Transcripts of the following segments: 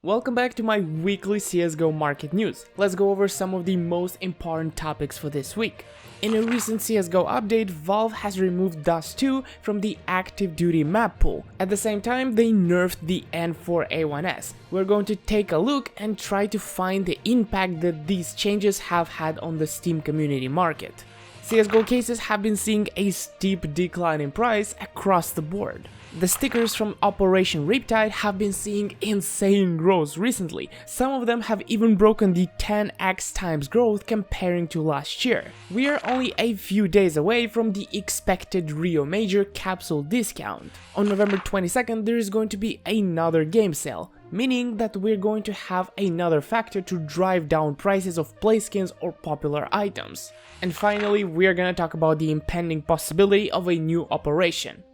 Welcome back to my weekly CSGO market news. Let's go over some of the most important topics for this week. In a recent CSGO update, Valve has removed Dust 2 from the active duty map pool. At the same time, they nerfed the N4A1S. We're going to take a look and try to find the impact that these changes have had on the Steam community market. CSGO cases have been seeing a steep decline in price across the board. The stickers from Operation Riptide have been seeing insane growth recently. Some of them have even broken the 10x times growth comparing to last year. We are only a few days away from the expected Rio Major Capsule discount. On November 22nd, there is going to be another game sale, meaning that we're going to have another factor to drive down prices of play skins or popular items. And finally, we're gonna talk about the impending possibility of a new operation.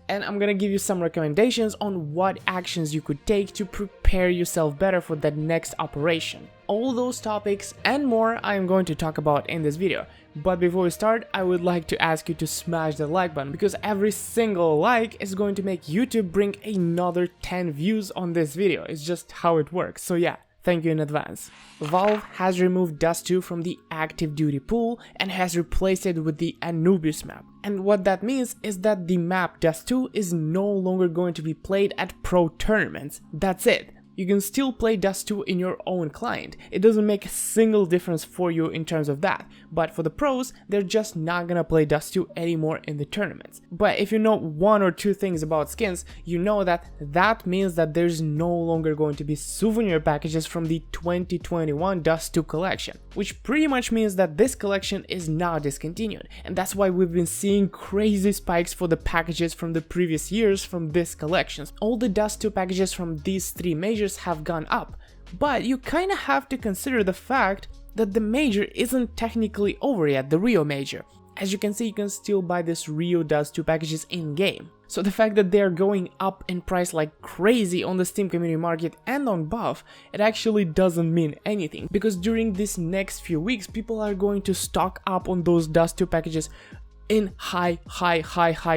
And I'm gonna give you some recommendations on what actions you could take to prepare yourself better for that next operation. All those topics and more I am going to talk about in this video. But before we start, I would like to ask you to smash the like button, because every single like is going to make YouTube bring another 10 views on this video. It's just how it works. So yeah, thank you in advance. Valve has removed Dust 2 from the active duty pool and has replaced it with the Anubis map. And what that means is that the map Dust 2 is no longer going to be played at pro tournaments. That's it. You can still play Dust 2 in your own client. It doesn't make a single difference for you in terms of that. But for the pros, they're just not gonna play Dust 2 anymore in the tournaments. But if you know one or two things about skins, you know that that means that there's no longer going to be souvenir packages from the 2021 Dust 2 collection, which pretty much means that this collection is now discontinued. And that's why we've been seeing crazy spikes for the packages from the previous years from this collection. All the Dust 2 packages from these three majors have gone up, but you kind of have to consider the fact that the major isn't technically over yet, the Rio Major. As you can see, you can still buy this Rio Dust 2 packages in-game. So the fact that they're going up in price like crazy on the Steam community market and on Buff, it actually doesn't mean anything, because during these next few weeks, people are going to stock up on those Dust 2 packages in high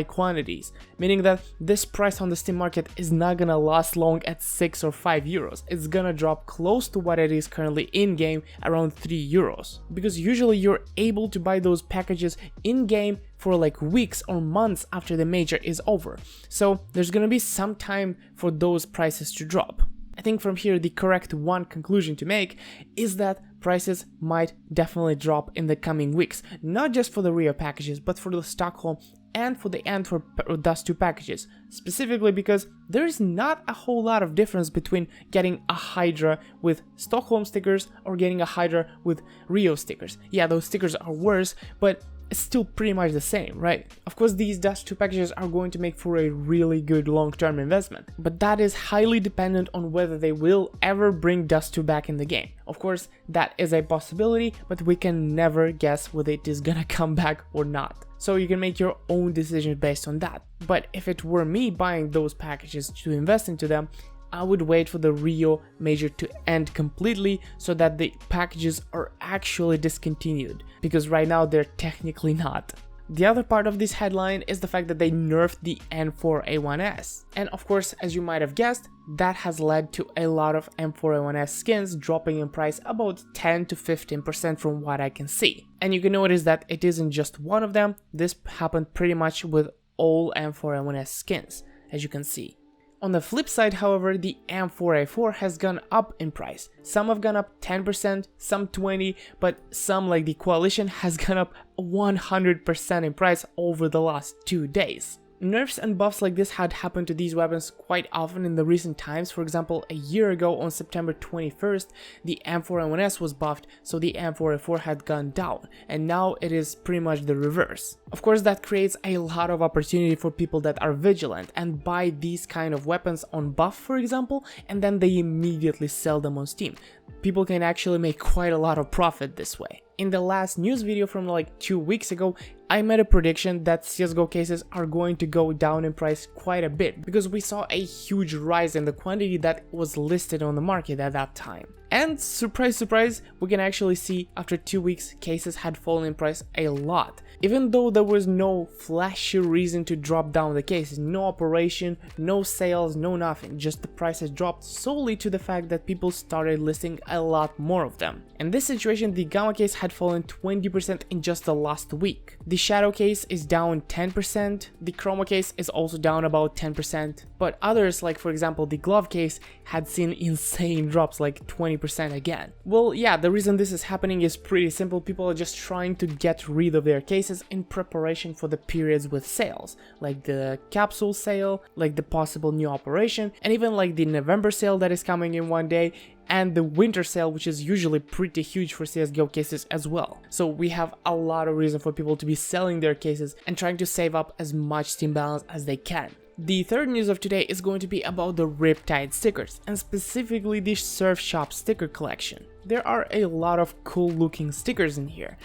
quantities, meaning that this price on the Steam market is not gonna last long at 6 or 5 euros. It's gonna drop close to what it is currently in game, around 3 euros, because usually you're able to buy those packages in game for like weeks or months after the major is over. So there's gonna be some time for those prices to drop. I think from here the correct conclusion to make is that prices might definitely drop in the coming weeks, not just for the Rio packages, but for the Stockholm and for the Antwerp Dust 2 packages, specifically because there is not a whole lot of difference between getting a Hydra with Stockholm stickers or getting a Hydra with Rio stickers. Yeah, those stickers are worse, but it's still pretty much the same, right? Of course, these Dust 2 packages are going to make for a really good long-term investment, but that is highly dependent on whether they will ever bring Dust 2 back in the game. Of course, that is a possibility, but we can never guess whether it is gonna come back or not. So you can make your own decisions based on that. But if it were me buying those packages to invest into them, I would wait for the Rio Major to end completely so that the packages are actually discontinued, because right now they're technically not. The other part of this headline is the fact that they nerfed the N4A1S. And of course, as you might have guessed, that has led to a lot of N4A1S skins dropping in price about 10 to 15% from what I can see. And you can notice that it isn't just one of them. This happened pretty much with all N4A1S skins, as you can see. On the flip side, however, the M4A4 has gone up in price. Some have gone up 10%, some 20%, but some, like the Coalition, has gone up 100% in price over the last 2 days. Nerfs and buffs like this had happened to these weapons quite often in the recent times. For example, a year ago on September 21st, the M4A1S was buffed, so the M4A4 had gone down, and now it is pretty much the reverse. Of course, that creates a lot of opportunity for people that are vigilant and buy these kind of weapons on buff, for example, and then they immediately sell them on Steam. People can actually make quite a lot of profit this way. In the last news video from like 2 weeks ago, I made a prediction that CSGO cases are going to go down in price quite a bit because we saw a huge rise in the quantity that was listed on the market at that time. And surprise, surprise, we can actually see after 2 weeks cases had fallen in price a lot. Even though there was no flashy reason to drop down the cases, no operation, no sales, no nothing, just the prices dropped solely to the fact that people started listing a lot more of them. In this situation, the Gamma case had fallen 20% in just the last week. The Shadow case is down 10%, the Chroma case is also down about 10%, but others, like for example the Glove case, had seen insane drops like 20% again. Well, yeah, the reason this is happening is pretty simple. People are just trying to get rid of their cases in preparation for the periods with sales, like the Capsule sale, like the possible new operation, and even like the November sale that is coming in one day, and the winter sale, which is usually pretty huge for CSGO cases as well. So we have a lot of reason for people to be selling their cases and trying to save up as much Steam balance as they can. The third news of today is going to be about the Riptide stickers, and specifically the Surf Shop sticker collection. There are a lot of cool looking stickers in here,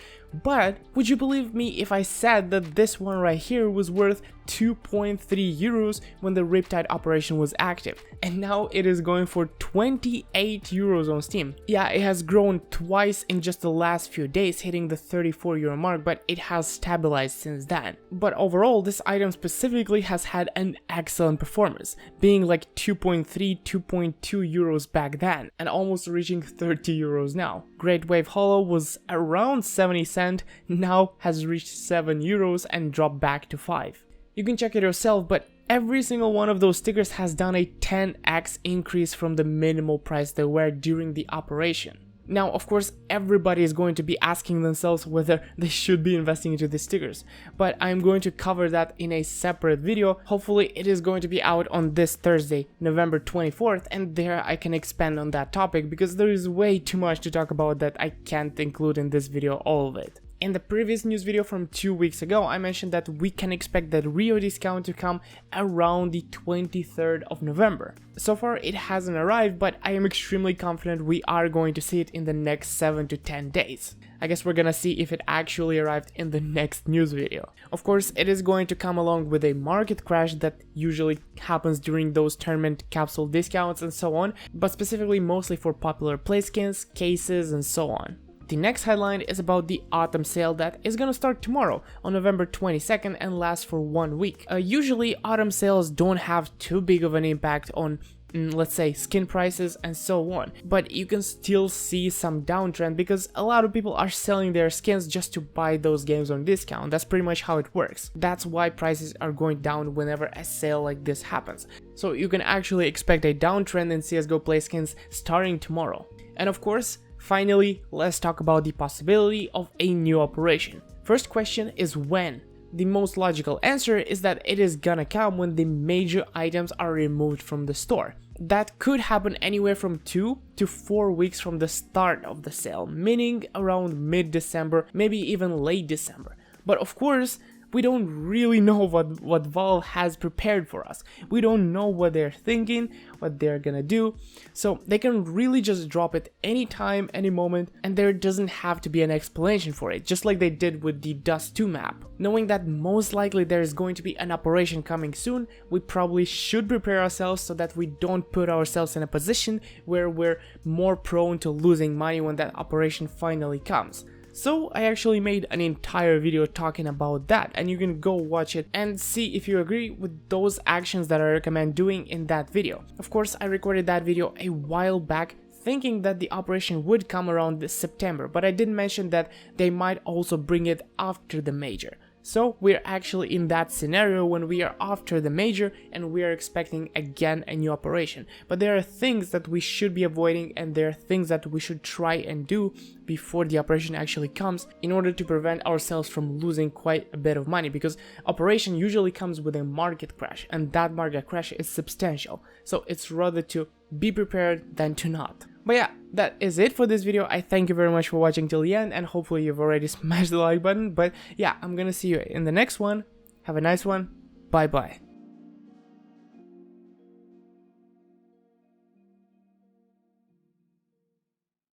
but would you believe me if I said that this one right here was worth 2.3 euros when the Riptide operation was active, and now it is going for 28 euros on Steam. Yeah, it has grown twice in just the last few days, hitting the 34 euro mark, but it has stabilized since then. But overall, this item specifically has had an excellent performance, being like 2.3, 2.2 euros back then, and almost reaching 30 euros now. Great Wave Hollow was around 70 cents, now has reached 7 euros and dropped back to 5. You can check it yourself, but every single one of those stickers has done a 10x increase from the minimal price they were during the operation. Now, of course, everybody is going to be asking themselves whether they should be investing into these stickers, but I'm going to cover that in a separate video. Hopefully it is going to be out on this Thursday, November 24th, and there I can expand on that topic because there is way too much to talk about that I can't include in this video, all of it. In the previous news video from 2 weeks ago, I mentioned that we can expect that Rio discount to come around the 23rd of November. So far it hasn't arrived, but I am extremely confident we are going to see it in the next 7 to 10 days. I guess we're gonna see if it actually arrived in the next news video. Of course, it is going to come along with a market crash that usually happens during those tournament capsule discounts and so on, but specifically mostly for popular play skins, cases and so on. The next headline is about the autumn sale that is gonna start tomorrow on November 22nd and last for 1 week. Usually autumn sales don't have too big of an impact on let's say skin prices and so on, but you can still see some downtrend because a lot of people are selling their skins just to buy those games on discount. That's pretty much how it works. That's why prices are going down whenever a sale like this happens. So you can actually expect a downtrend in CSGO play skins starting tomorrow. And of course, finally, let's talk about the possibility of a new operation. First question is when? The most logical answer is that it is gonna come when the major items are removed from the store. That could happen anywhere from 2 to 4 weeks from the start of the sale, meaning around mid-December, maybe even late December. But of course, we don't really know what Valve has prepared for us. We don't know what they're thinking, what they're gonna do, so they can really just drop it anytime, any moment, and there doesn't have to be an explanation for it, just like they did with the Dust 2 map. Knowing that most likely there is going to be an operation coming soon, we probably should prepare ourselves so that we don't put ourselves in a position where we're more prone to losing money when that operation finally comes. So I actually made an entire video talking about that, and you can go watch it and see if you agree with those actions that I recommend doing in that video. Of course, I recorded that video a while back thinking that the operation would come around this September, but I didn't mention that they might also bring it after the major. So we're actually in that scenario when we are after the major and we are expecting again a new operation. But there are things that we should be avoiding, and there are things that we should try and do before the operation actually comes in order to prevent ourselves from losing quite a bit of money, because operation usually comes with a market crash, and that market crash is substantial. So it's rather to be prepared than to not. But yeah, that is it for this video. I thank you very much for watching till the end, and hopefully you've already smashed the like button. But yeah, I'm gonna see you in the next one. Have a nice one. Bye bye.